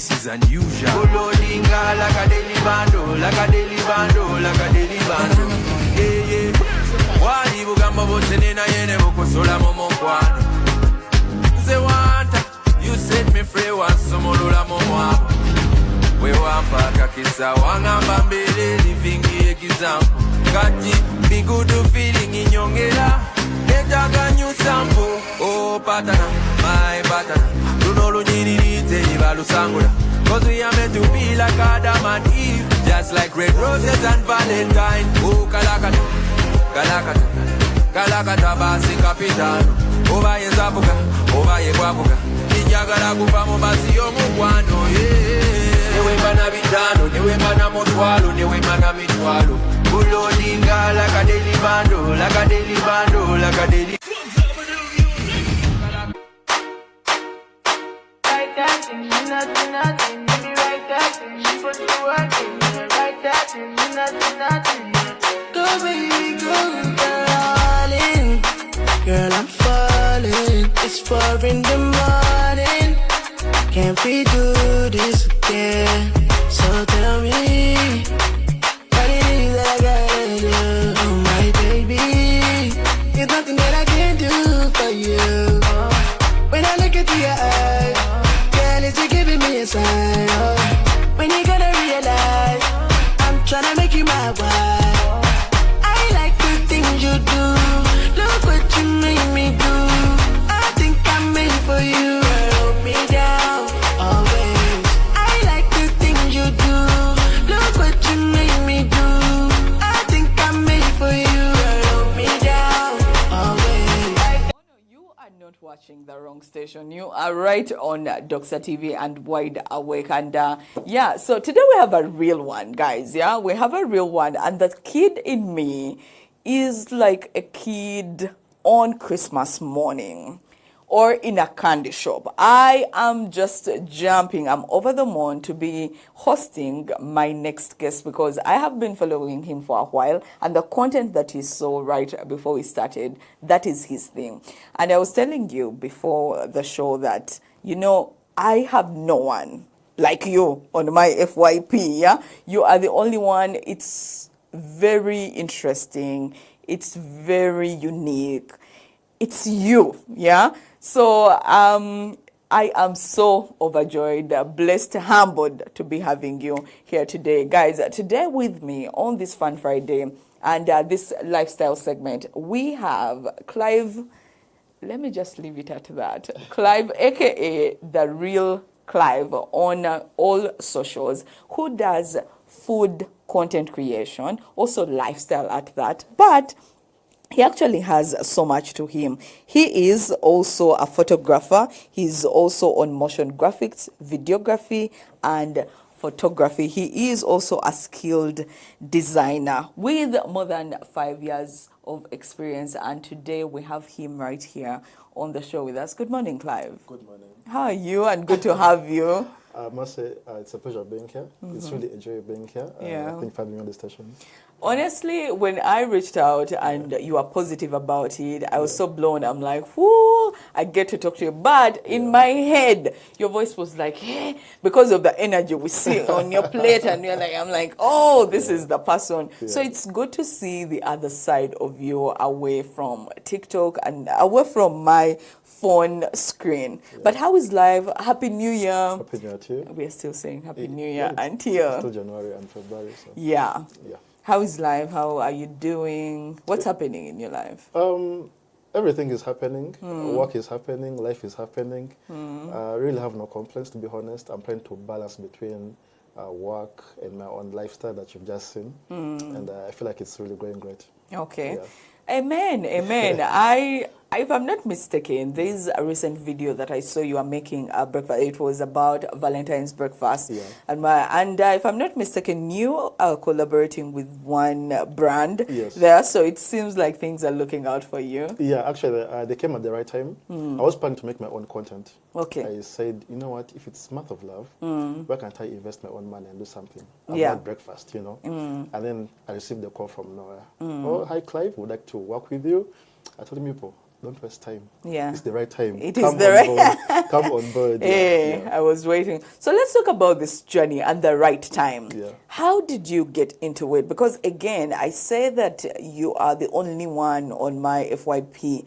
this is unusual. Ulodinga like a daily bando, like a daily bando, like a daily bando. Yeah, yeah. Wali bugamba botenena yene bukusola momokwano. Nze wanta, you set me free once omulula momwabo. We wampa kakisa wangamba mbele living example. Kati be good feeling inyongera. Netaga new sample. Oh patana, my patana. Lunolu nyirite ibalusangula. Cause we are meant to be like Adam and Eve. Just like red roses and Valentine. Oh kalakata, kalakata, kalakata basi kapitano. Oba yezabuka, oba yegwabuka. Njagala kuva mu basi y'omukwano, yeah. Newe mana bitano, newe mana motwalo, newe mana mitwalo. Ulodinga like a daily bando, like a daily bando, like a daily. Right that thing, nothing, give me right that thing, put you working, right that thing, nothing. Go baby, go, darling, girl I'm falling, it's 4 in the morning, can't we do this again, so tell me, what it is that I gotta do, oh my baby, there's nothing that I can't do for you, when I look into your eyes, girl, it's giving me a sign, oh, when you gonna realize, I'm tryna make you my wife, I like the things you do, look what you made me do, I think I'm made for you, hold me down, always, I like the things you do, look what you made me do, I think I'm made for you, hold me down, always. You are not watching the wrong station. You are right on Doxa TV and Wide Awake. And yeah, so today we have a real one, guys. Yeah, we have a real one. And the kid in me is like a kid on Christmas morning or in a candy shop. I am just jumping. I'm over the moon to be hosting my next guest because I have been following him for a while, and the content that he saw right before we started, that is his thing. And I was telling you before the show that, you know, I have no one like you on my FYP, yeah? You are the only one. It's very interesting. It's very unique. It's you, yeah? So I am so overjoyed, blessed, humbled to be having you here today. Guys, today with me on this Fun Friday and this lifestyle segment, we have Clive. Let me just leave it at that. Clive, a.k.a. The Real Clive on all socials, who does food content creation, also lifestyle at that, but he actually has so much to him. He is also a photographer. He's also on motion graphics, videography, and photography. He is also a skilled designer with more than 5 years of experience. And today we have him right here on the show with us. Good morning, Clive. Good morning. How are you? And good to have you. I must say it's a pleasure being here. It's really enjoyable being here. Yeah. Thank you for having me on the station. Honestly, when I reached out and you were positive about it, I was so blown. I'm like, whoo, I get to talk to you. But in my head, your voice was like, hey, because of the energy we see on your plate. And you're like, I'm like, oh, this is the person. Yeah. So it's good to see the other side of you away from TikTok and away from my phone screen. Yeah. But how is life? Happy New Year. Happy New Year to you. We are still saying Happy New Year until still January and February. So. Yeah. Yeah. How is life? How are you doing? What's happening in your life? Everything is happening. Work is happening. Life is happening. I really have no complaints, to be honest. I'm trying to balance between work and my own lifestyle that you've just seen. And I feel like it's really going great. Okay. Yeah. Amen. Amen. If I'm not mistaken, there is a recent video that I saw you are making a breakfast. It was about Valentine's breakfast. Yeah. And if I'm not mistaken, you are collaborating with one brand Yes. there. So it seems like things are looking out for you. Yeah, actually, they came at the right time. I was planning to make my own content. Okay. I said, you know what, if it's month of love, why can't I invest my own money and do something Yeah. about breakfast, you know? And then I received a call from nowhere. Oh, hi, Clive, would like to work with you. I told him, people, don't waste time. Yeah. It's the right time. It is the right board. Come on board. Hey, I was waiting. So let's talk about this journey and the right time. Yeah. How did you get into it? Because again, I say that you are the only one on my FYP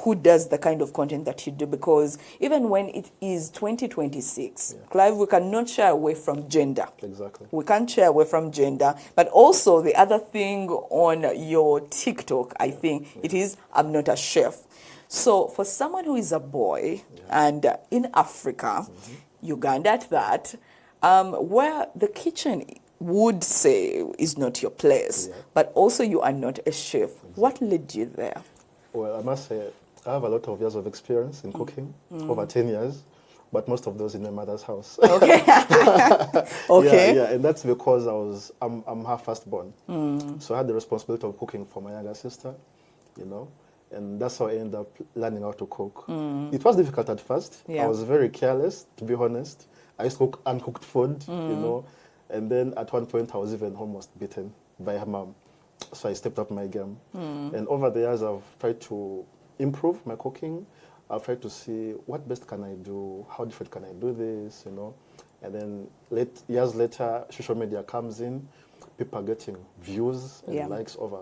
who does the kind of content that you do, because even when it is 2026, Clive, we cannot shy away from gender. Exactly. We can't shy away from gender. But also the other thing on your TikTok, I think, it is, I'm not a chef. So for someone who is a boy and in Africa, Uganda at that, where the kitchen would say is not your place, but also you are not a chef, what led you there? Well, I must say, I have a lot of years of experience in cooking, over 10 years, but most of those in my mother's house. Okay. Okay. Yeah, and that's because I'm her firstborn. So I had the responsibility of cooking for my younger sister, you know, and that's how I ended up learning how to cook. It was difficult at first. Yeah. I was very careless, to be honest. I used to cook uncooked food, you know, and then at one point I was even almost beaten by her mom. So I stepped up my game. And over the years, I've tried to improve my cooking. I've tried to see what best can I do, how different can I do this, you know. And then years later, social media comes in, people are getting views and likes over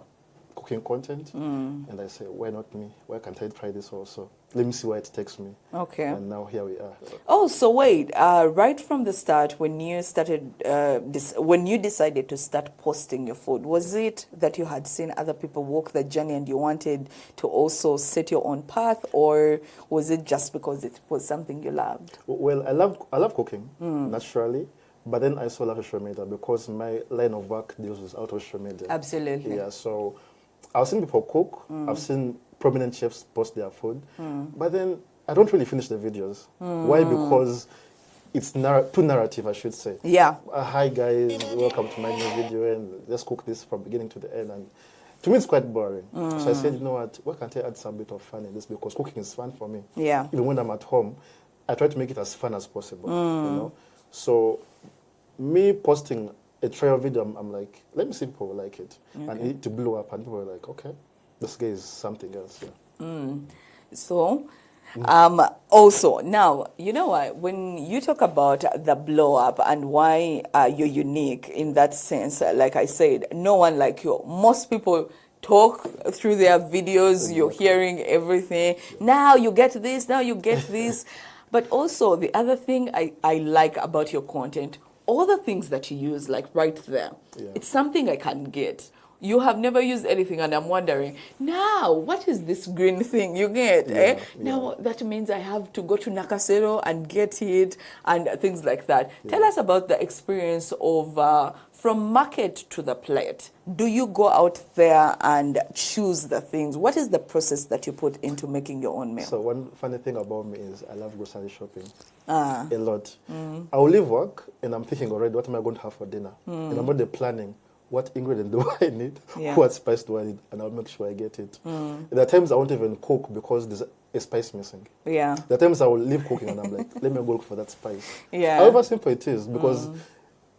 cooking content. And I say, why not me? Why can't I try this also? Let me see where it takes me. Okay. And now here we are. Oh, so wait, right from the start, when you started, when you decided to start posting your food, was it that you had seen other people walk the journey and you wanted to also set your own path, or was it just because it was something you loved? Well, I love cooking, naturally. But then I saw social media because my line of work deals with out of social media. Absolutely. Yeah, so I've seen people cook. I've seen prominent chefs post their food. But then I don't really finish the videos. Why? Because it's too narrative, I should say. Yeah. Hi guys, welcome to my new video, and let's cook this from beginning to the end. And to me, it's quite boring. So I said, you know what? Why can't I add some bit of fun in this? Because cooking is fun for me. Yeah. Even when I'm at home, I try to make it as fun as possible. You know. So me posting a trial video, I'm like, let me see if people will like it. Okay. And it to blow up, and people were like, okay, this guy is something else. Yeah. So, also, now, you know what, when you talk about the blow up and why you're unique in that sense, like I said, no one like you. Most people talk through their videos, you're hearing everything. Now you get this, now you get this. But also, the other thing I like about your content, all the things that you use, like right there, it's something I can get. You have never used anything, and I'm wondering, now, what is this green thing you get? Now, that means I have to go to Nakasero and get it, and things like that. Tell us about the experience of from market to the plate. Do you go out there and choose the things? What is the process that you put into making your own meal? So one funny thing about me is I love grocery shopping a lot. I will leave work, and I'm thinking already, what am I going to have for dinner? And I'm already planning. What ingredient do I need? What spice do I need? And I'll make sure I get it. There are times I won't even cook because there's a spice missing. Yeah. There are times I will leave cooking and I'm like, let me go look for that spice. Yeah. However simple it is, because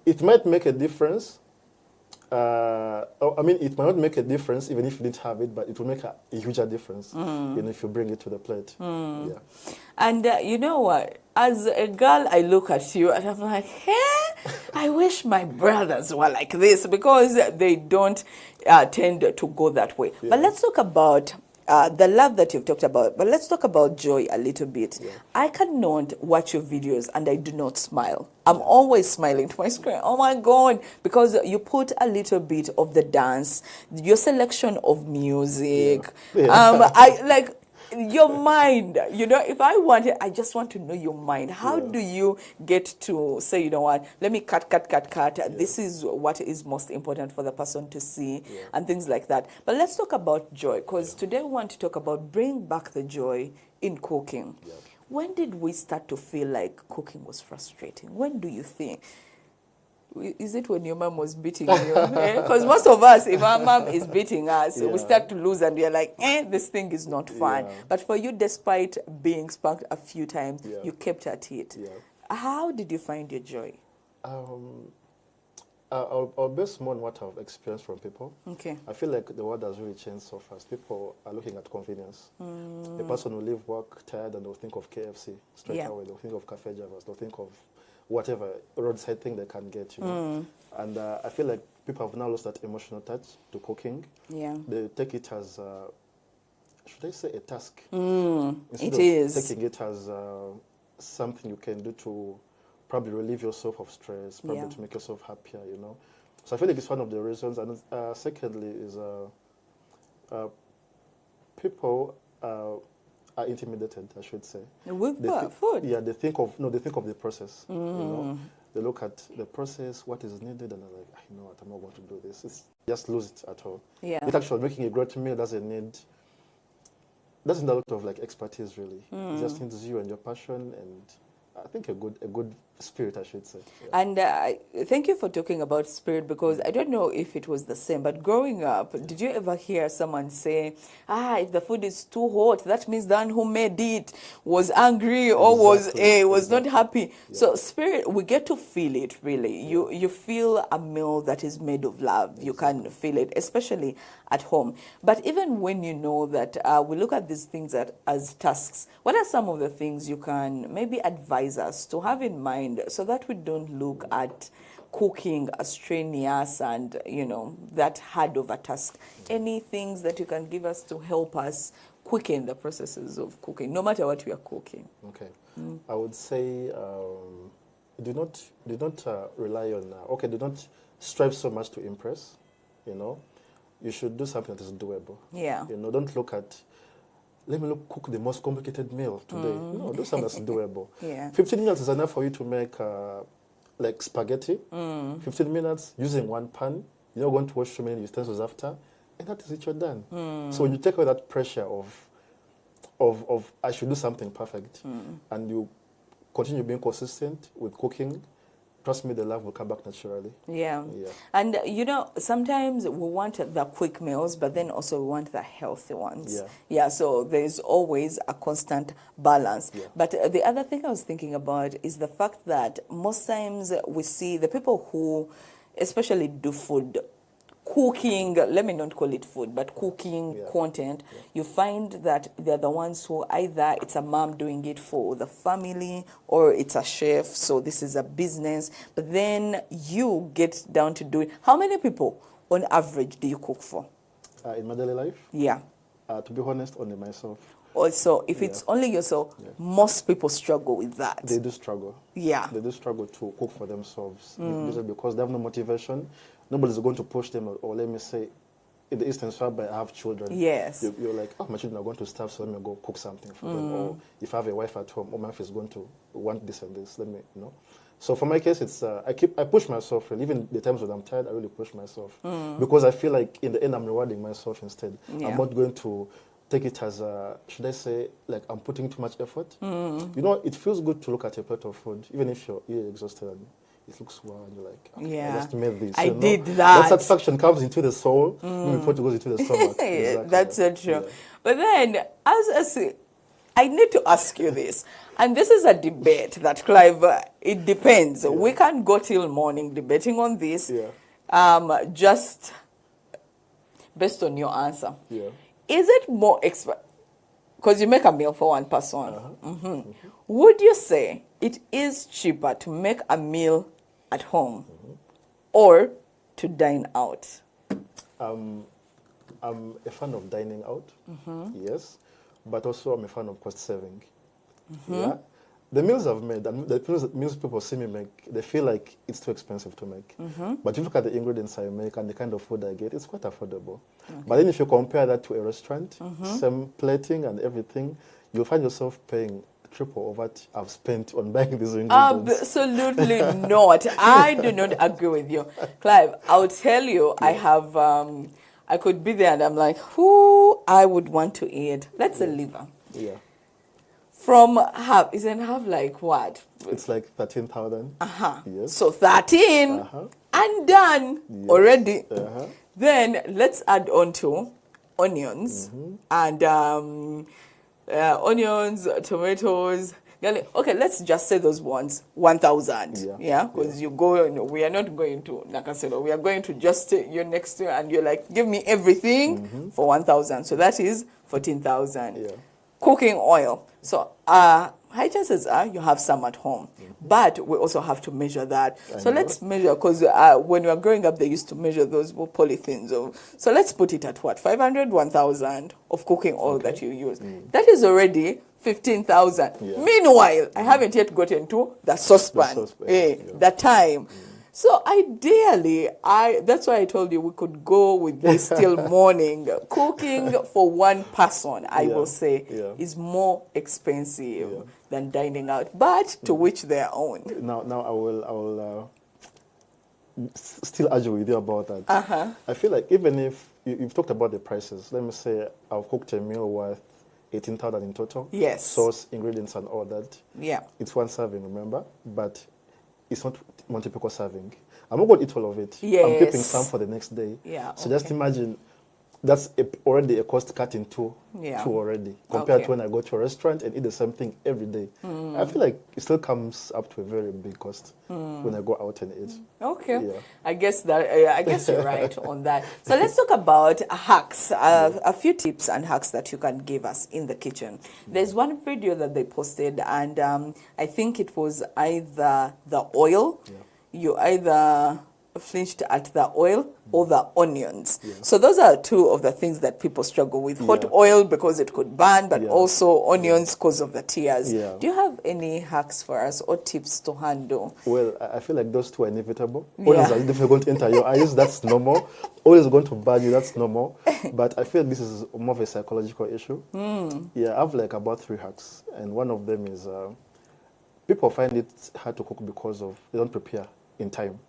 it might make a difference. I mean, it might not make a difference even if you didn't have it, but it will make a huge difference if you bring it to the plate. Yeah. And you know what? As a girl, I look at you and I'm like, hey, I wish my brothers were like this, because they don't tend to go that way. But let's talk about the love that you've talked about. But let's talk about joy a little bit. I cannot watch your videos and I do not smile. I'm always smiling to my screen. Oh my God, because you put a little bit of the dance, your selection of music. I like your mind, you know, if I want it, I just want to know your mind. How do you get to say, you know what, let me cut. This is what is most important for the person to see and things like that. But let's talk about joy, because today we want to talk about bring back the joy in cooking. When did we start to feel like cooking was frustrating? When do you think? Is it when your mom was beating you? Because most of us, if our mom is beating us, we start to lose and we're like, this thing is not fun. But for you, despite being spanked a few times, you kept at it. How did you find your joy? I'll base more on what I've experienced from people. Okay. I feel like the world has really changed so fast. People are looking at convenience. A person will leave work tired and they'll think of KFC straight away. They'll think of Cafe Javas. They'll think of whatever roadside thing they can get, you know. And I feel like people have now lost that emotional touch to cooking. Yeah. They take it as, should I say, a task? It of is. taking it as something you can do to probably relieve yourself of stress, probably to make yourself happier, you know. So I feel like it's one of the reasons. And secondly is people are intimidated, I should say. With food? Yeah, they think of the process, you know. They look at the process, what is needed, and they're like, I know what, I'm not going to do this. Just lose it at all. Yeah. It actually making a great meal doesn't need a lot of like expertise really. It just needs you and your passion and I think a good spirit, I should say. Yeah. And thank you for talking about spirit, because I don't know if it was the same, but growing up, did you ever hear someone say, if the food is too hot, that means the one who made it was angry or was not happy. Yeah. So spirit, we get to feel it really. Yeah. You feel a meal that is made of love. You can feel it, especially at home. But even when you know that we look at these things as tasks, what are some of the things you can maybe advise us to have in mind so that we don't look at cooking as strenuous and, you know, that hard of a task? Any things that you can give us to help us quicken the processes of cooking, no matter what we are cooking? Okay. I would say do not rely on, do not strive so much to impress, you know. You should do something that is doable. Yeah. You know, don't look at, let me cook the most complicated meal today. No, do something that's doable. Yeah. 15 minutes is enough for you to make like spaghetti. 15 minutes using one pan. You're not going to wash so many utensils after, and that is it. You're done. So when you take away that pressure of I should do something perfect, and you continue being consistent with cooking, trust me, the love will come back naturally. Yeah. And, you know, sometimes we want the quick meals, but then also we want the healthy ones. Yeah, so there's always a constant balance. Yeah. But the other thing I was thinking about is the fact that most times we see the people who especially do food, cooking, let me not call it food, but cooking content, you find that they're the ones who either it's a mom doing it for the family or it's a chef, so this is a business, but then you get down to doing. How many people on average do you cook for? In my daily life? Yeah. To be honest, only myself. Also, if it's only yourself, most people struggle with that. They do struggle. Yeah. They do struggle to cook for themselves because they have no motivation. Nobody's going to push them, or let me say, in the instance whereby I have children. Yes. You're like, my children are going to starve, so let me go cook something for them. Or if I have a wife at home, my wife is going to want this and this, let me, you know. So for my case, it's I push myself, really. Even the times when I'm tired, I really push myself. Because I feel like in the end, I'm rewarding myself instead. Yeah. I'm not going to take it as, should I say, like I'm putting too much effort. You know, it feels good to look at a plate of food, even if you're exhausted and it looks wow, and you're like, okay, I just made this. I did that. That satisfaction comes into the soul before it goes into the stomach. Exactly. That's so true. Yeah. But then, as I need to ask you this, and this is a debate that, Clive, it depends. Yeah. We can't go till morning debating on this, just based on your answer. Yeah. Is it more because you make a meal for one person. Would you say it is cheaper to make a meal at home or to dine out? I'm a fan of dining out, yes, but also I'm a fan of cost saving. Yeah, the meals I've made, and the meals people see me make, they feel like it's too expensive to make. But if you look at the ingredients I make and the kind of food I get, it's quite affordable. But then if you compare that to a restaurant, same plating and everything, you'll find yourself paying triple of what I've spent on buying these ingredients. Absolutely not. I do not agree with you. Clive, I'll tell you, I have, I could be there and I'm like, who I would want to eat? Let's say liver. Yeah. From half, isn't half like what? It's like 13,000. Yes. So 13 and done already. Then let's add on to onions and onions, tomatoes. Okay, let's just say those ones 1,000. Yeah. Yeah, because you go. We are not going to Nakasero. We are going to just you're next to, and you're like, give me everything for 1,000. So that is 14,000. Yeah. Cooking oil. So high chances are you have some at home, but we also have to measure that. So let's measure, because when we were growing up, they used to measure those polythenes. So let's put it at what? 500, 1,000 of cooking oil that you use. That is already 15,000. Yeah. Meanwhile, I haven't yet gotten to the saucepan, the time. So ideally, that's why I told you we could go with this till morning. Cooking for one person, I will say, is more expensive than dining out, but to which their own. Now I will still argue with you about that. I feel like even if you've talked about the prices, let me say I've cooked a meal worth 18,000 in total. Yes. Sauce, ingredients, and all that. Yeah. It's one serving, remember? But it's not one typical serving. I'm not going to eat all of it. Yes. I'm keeping some for the next day. Yeah. So just imagine that's already a cost cut in two already, compared to when I go to a restaurant and eat the same thing every day. I feel like it still comes up to a very big cost when I go out and eat. Okay. Yeah. I guess you're right on that. So let's talk about hacks. A few tips and hacks that you can give us in the kitchen. There's one video that they posted, and I think it was either the oil. Yeah. You either flinched at the oil or the onions. Yeah. So those are two of the things that people struggle with. Hot oil because it could burn, but also onions because of the tears. Yeah. Do you have any hacks for us or tips to handle? Well, I feel like those two are inevitable. Onions are definitely going to enter your eyes. That's normal. Oil is going to burn you. That's normal. But I feel this is more of a psychological issue. Yeah, I have like about 3 hacks. And one of them is people find it hard to cook because they don't prepare in time.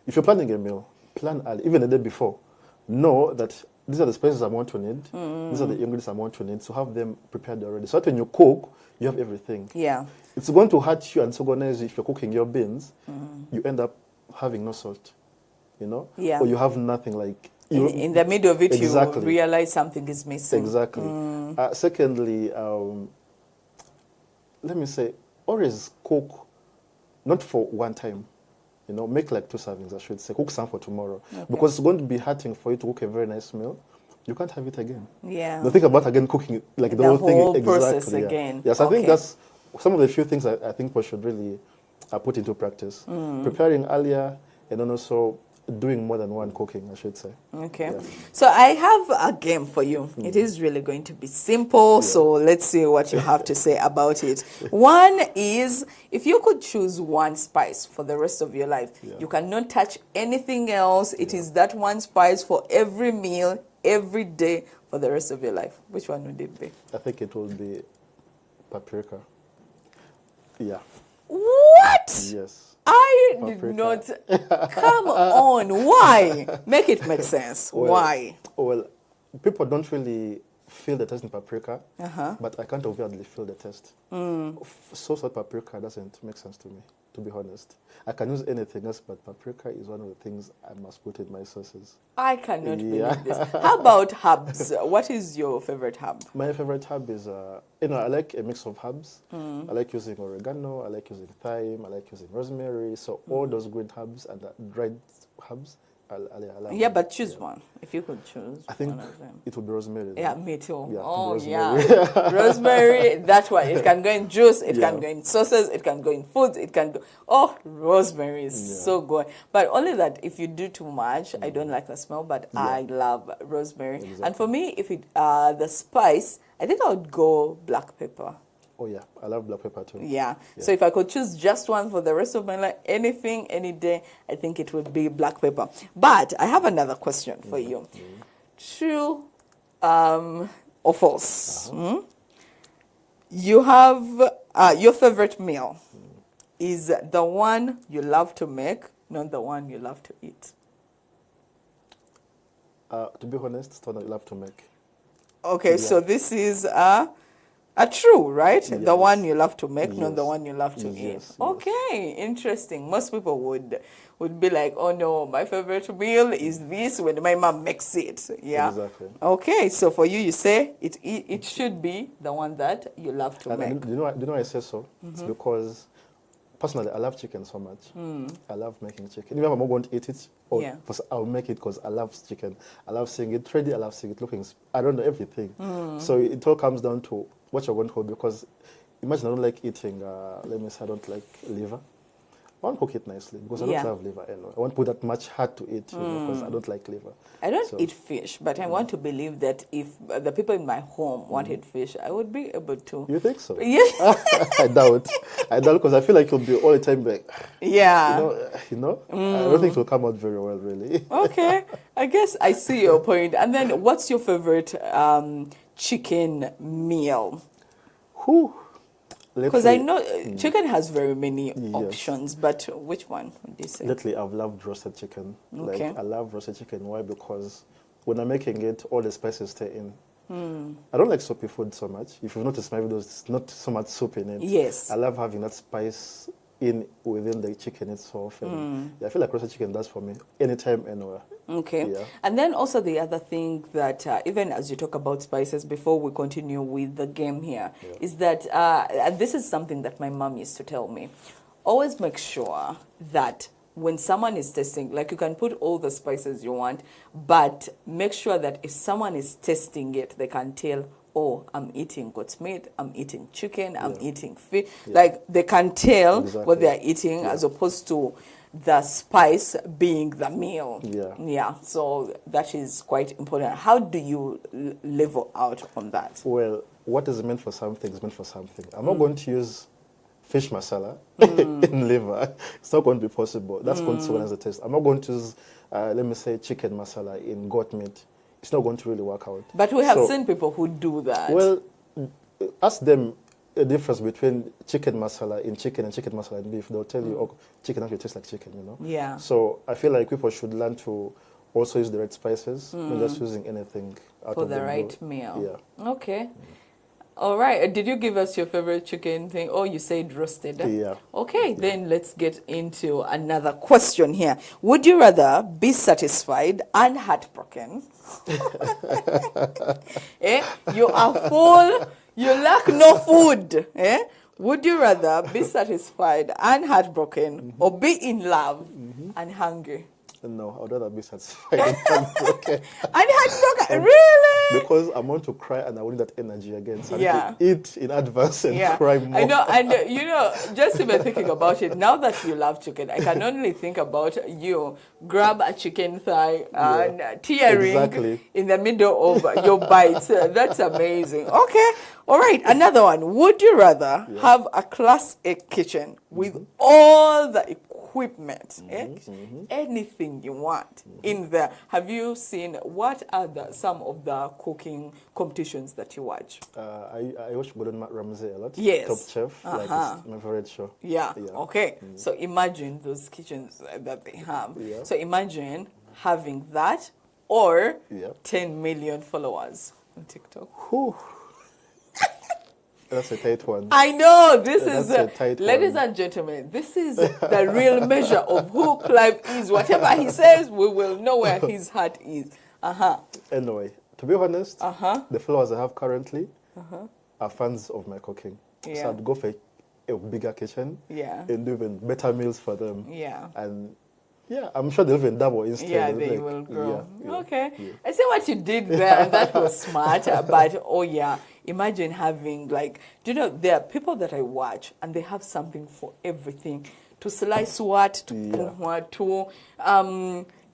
If you're planning a meal, plan early, even the day before. Know that these are the spices I want to need. These are the ingredients I want to need. So have them prepared already. So that when you cook, you have everything. Yeah. It's going to hurt you and disorganize you if you're cooking your beans. You end up having no salt, Yeah. Or you have nothing like... In the middle of it, you realize something is missing. Exactly. Secondly, let me say, always cook not for one time. Make like 2 servings, I should say. Cook some for tomorrow. Okay. Because it's going to be hurting for you to cook a very nice meal. You can't have it again. Yeah. Don't think about again cooking, like the whole thing. Process again. Yes, I think that's some of the few things I think we should really put into practice. Preparing earlier and then also doing more than one cooking, I should say. Okay. Yeah. So I have a game for you. It is really going to be simple. So let's see what you have to say about it. One is, if you could choose one spice for the rest of your life, you cannot touch anything else. It is that one spice for every meal, every day, for the rest of your life. Which one would it be? I think it would be paprika. Yeah. What? Yes. I did not. Come on. Why? Make it make sense. Why? Well, people don't really feel the taste in paprika, but I can't obviously feel the taste. Sauce or paprika doesn't make sense to me, to be honest. I can use anything else, but paprika is one of the things I must put in my sauces. I cannot believe this. How about herbs? What is your favorite herb? My favorite herb is, I like a mix of herbs. I like using oregano, I like using thyme, I like using rosemary. So all those green herbs and the dried herbs, I like. But choose one. If you could choose I think one of them. it would be rosemary. Yeah, me too. Yeah, rosemary. Rosemary, that one. It can go in juice, it can go in sauces, it can go in foods, it can go... Oh, rosemary is so good. But only that if you do too much, I don't like the smell, but I love rosemary. Exactly. And for me, if the spice, I think I would go black pepper. Oh, yeah. I love black pepper, too. Yeah. So if I could choose just one for the rest of my life, anything, any day, I think it would be black pepper. But I have another question for you. True or false? You have your favorite meal is the one you love to make, not the one you love to eat. To be honest, it's the one I love to make. Okay, so this is True, right? The Yes. one you love to make, not the Yes. one you love to eat. Yes, yes. Okay, interesting. Most people would be like, oh no, my favorite meal is this when my mom makes it. Yeah. Exactly. Okay, so for you, you say it should be the one that you love to And make. do you know why I say so? It's because personally, I love chicken so much. I love making chicken. Even if I'm not going to eat it, or Yeah. I'll make it because I love chicken. I love seeing it ready. I love seeing it looking. I don't know everything. So it all comes down to what you're going to cook. Because imagine I don't like eating. Let me say I don't like liver. I want to cook it nicely because I don't Yeah. love liver anyway. I won't put that much heart to it because I don't like liver. I don't So- eat fish, but I want to believe that if the people in my home wanted fish, I would be able to. You think so? Yeah. I doubt. I doubt because I feel like you'll be all the time like, Yeah. I don't think it will come out very well, really. Okay, I guess I see your point. And then, what's your favorite chicken meal? Whew. Because I Lately- know chicken has very many Yes. options, but which one would you say? Lately, I've loved roasted chicken. Okay. Like, I love roasted chicken. Why? Because when I'm making it, all the spices stay in. I don't like soapy food so much. If you've noticed my videos, it's not so much soup in it. Yes. I love having that spice within the chicken itself. And I feel like roasted chicken does for me anytime, anywhere. Okay. Yeah. And then also the other thing that even as you talk about spices, before we continue with the game here, is that, and this is something that my mom used to tell me, always make sure that when someone is testing, like you can put all the spices you want, but make sure that if someone is testing it, they can tell, oh, I'm eating goat's meat, I'm eating chicken, I'm eating fish. Like they can tell Exactly. what they're eating as opposed to the spice being the meal. Yeah. Yeah, so that is quite important. How do you level out on that? Well, what is meant for something is meant for something. I'm not going to use fish masala in liver. It's not going to be possible. That's going to as a taste. I'm not going to use, let me say, chicken masala in goat meat. It's not going to really work out. But we have So- seen people who do that. Well, ask them a difference between chicken masala in chicken and chicken masala in beef. They'll tell you, oh, chicken actually tastes like chicken, Yeah. So I feel like people should learn to also use the right spices, not just using anything out for of the right blue. meal. Yeah. Okay. All right. Did you give us your favorite chicken thing? Oh, you said roasted. Yeah. Okay, then let's get into another question here. Would you rather be satisfied and heartbroken? You are full, you lack no food. Would you rather be satisfied and heartbroken or be in love and hungry? No, I'd rather be satisfied and heartbroken. And heartbroken, really? Because I want to cry and I want that energy again. So I Yeah. need to eat in advance and cry more. I know, and just even thinking about it, now that you love chicken, I can only think about you grab a chicken thigh and tearing Exactly. in the middle of your bites. That's amazing. Okay, all right, another one. Would you rather have a Class A kitchen with all the equipment, anything you want in there? Have you seen, what are some of the cooking competitions that you watch? I watch Gordon Ramsay a lot. Yes. Top Chef. Like it's my favorite show. Yeah. Yeah. Okay. So imagine those kitchens that they have. Yeah. So imagine having that or Yeah. 10 million followers on TikTok. Whew. That's a tight one. I know this That's is, a tight ladies one. and gentlemen, this is the real measure of who Clive is. Whatever he says, we will know where his heart is. Anyway, to be honest, Uh-huh. the followers I have currently are fans of my cooking. Yeah. So I'd go for a bigger kitchen Yeah. and do even better meals for them. Yeah. And yeah, I'm sure they'll even double instead. Yeah, They'll they like, will grow. yeah. Okay. Yeah. I see what you did there, and that was smart. But, oh, yeah, imagine having, like, do you know, there are people that I watch, and they have something for everything. To slice what, to cook what, to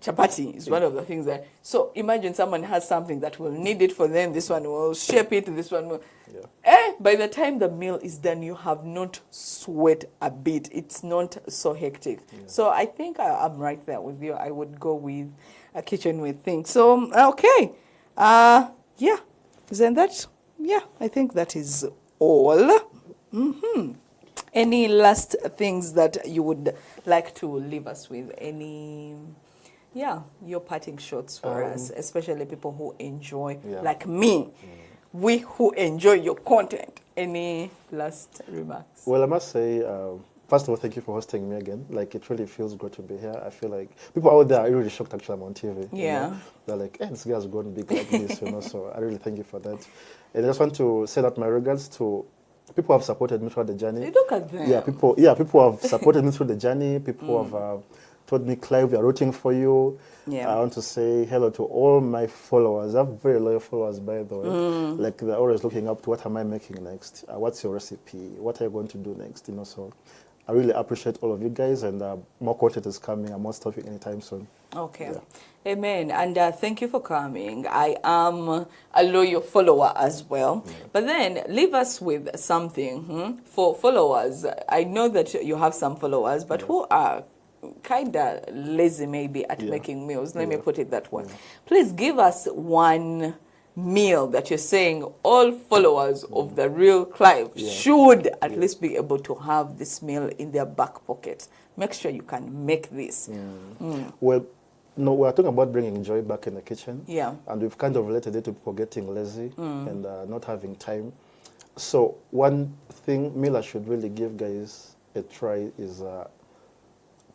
chapati is one of the things that. So imagine someone has something that will need it for them. This one will shape it. This one will. By the time the meal is done, you have not sweat a bit. It's not so hectic. So I think I'm right there with you. I would go with a kitchen with things. So okay, yeah, isn't that? Yeah, I think that is all. Any last things that you would like to leave us with? Any, your parting shots for us, especially people who enjoy, like me, we who enjoy your content. Any last remarks? Well, I must say, first of all, thank you for hosting me again. Like, it really feels good to be here. I feel like people out there are really shocked actually I'm on TV. Yeah. You know? They're like, hey, this guy's grown big like this, you know, so I really thank you for that. And I just want to say that my regards to people who have supported me throughout the journey. Look at them. People have supported me through the journey. People have told me, Clive, we are rooting for you. Yeah. I want to say hello to all my followers. I have very loyal followers, by the way. Like, they're always looking up to what am I making next? What's your recipe? What are you going to do next? You know, so I really appreciate all of you guys, and more content is coming. I'm not stopping anytime soon. Okay. Yeah. Amen. And thank you for coming. I am a loyal follower as well. Yeah. But then leave us with something for followers. I know that you have some followers, but who are kind of lazy maybe at making meals. Let me put it that way. Please give us one meal that you're saying all followers of the real Clive should at least be able to have this meal in their back pocket. Make sure you can make this. Well, no, we're talking about bringing joy back in the kitchen. Yeah. And we've kind of related it to people getting lazy and not having time. So one meal I should really give guys a try is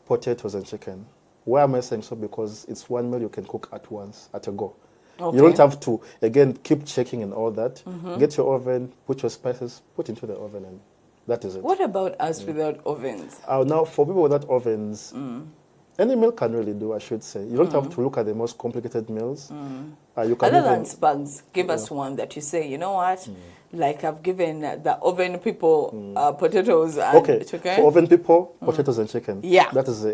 potatoes and chicken. Why am I saying so? Because it's one meal you can cook at once, at a go. Okay. You don't have to, again, keep checking and all that. Get your oven, put your spices, put into the oven, and that is it. What about us without ovens? Now, for people without ovens, any meal can really do, I should say. You don't have to look at the most complicated meals. You can Other than spugs, give us one that you say, you know what? Like I've given the oven people potatoes and chicken. For oven people, potatoes and chicken. Yeah. That is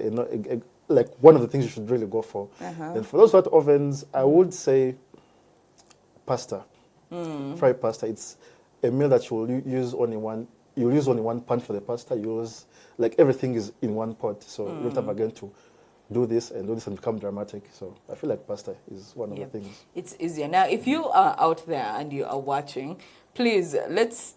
like one of the things you should really go for. And for those without ovens, I would say pasta. Fried pasta. It's a meal that you will use only one. You use only one pan for the pasta. You use, like, everything is in one pot. So you don't have again to do this and become dramatic. So I feel like pasta is one of the things. It's easier. Now, if you are out there and you are watching, please, let's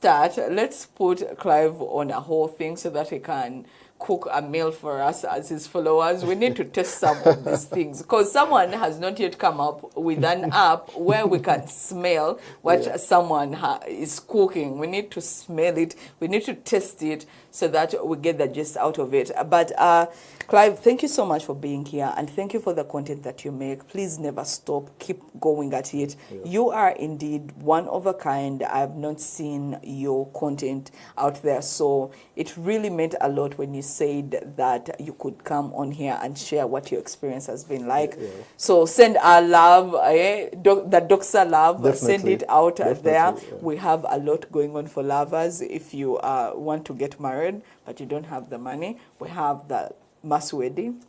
put Clive on a whole thing so that he can cook a meal for us as his followers. We need to test some of these things because someone has not yet come up with an app where we can smell what someone is cooking. We need to smell it. We need to test it so that we get the gist out of it. But Clive, thank you so much for being here, and thank you for the content that you make. Please never stop. Keep going at it. Yeah. You are indeed one of a kind. I have not seen your content out there, so it really meant a lot when you said that you could come on here and share what your experience has been like. Yeah. So send our love, the Doxa love. Definitely. Send it out there. Yeah. We have a lot going on for lovers. If you want to get married but you don't have the money, we have the mass wedding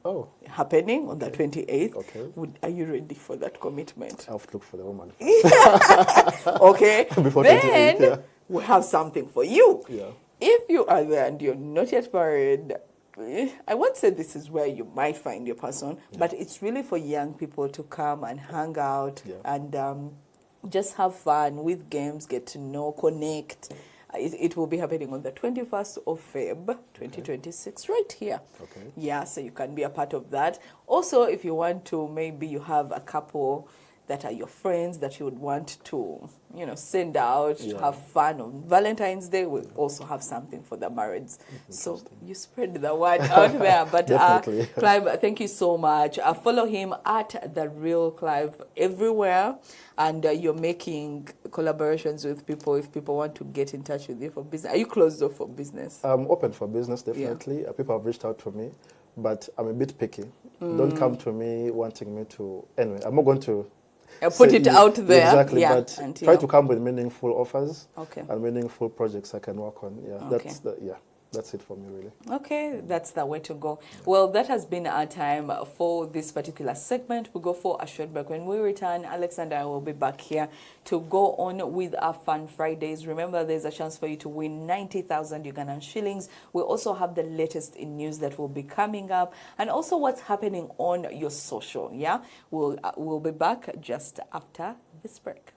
happening on the 28th. Okay. Are you ready for that commitment? I have to look for the woman. Okay. Before then we have something for you. Yeah. If you are there and you're not yet married, I won't say this is where you might find your person, but it's really for young people to come and hang out and just have fun with games, get to know, connect. It will be happening on the 21st of Feb, 2026, right here. Okay. Yeah, so you can be a part of that. Also, if you want to, maybe you have a couple that are your friends that you would want to, send out to have fun on Valentine's Day. We'll also have something for the marrieds. So you spread the word out there. But Clive, thank you so much. Follow him at The Real Clive everywhere. And you're making collaborations with people if people want to get in touch with you for business. Are you closed off for business? I'm open for business, definitely. Yeah. People have reached out to me, but I'm a bit picky. Don't come to me wanting me to... Anyway, I'm not going to... put it out there. Exactly, but try to come with meaningful offers and meaningful projects I can work on. Yeah, that's it for me, really. Okay, that's the way to go. Well, that has been our time for this particular segment. We'll go for a short break. When we return, Alex and I will be back here to go on with our Fun Fridays. Remember, there's a chance for you to win 90,000 Ugandan shillings. We also have the latest in news that will be coming up and also what's happening on your social. Yeah, we'll be back just after this break.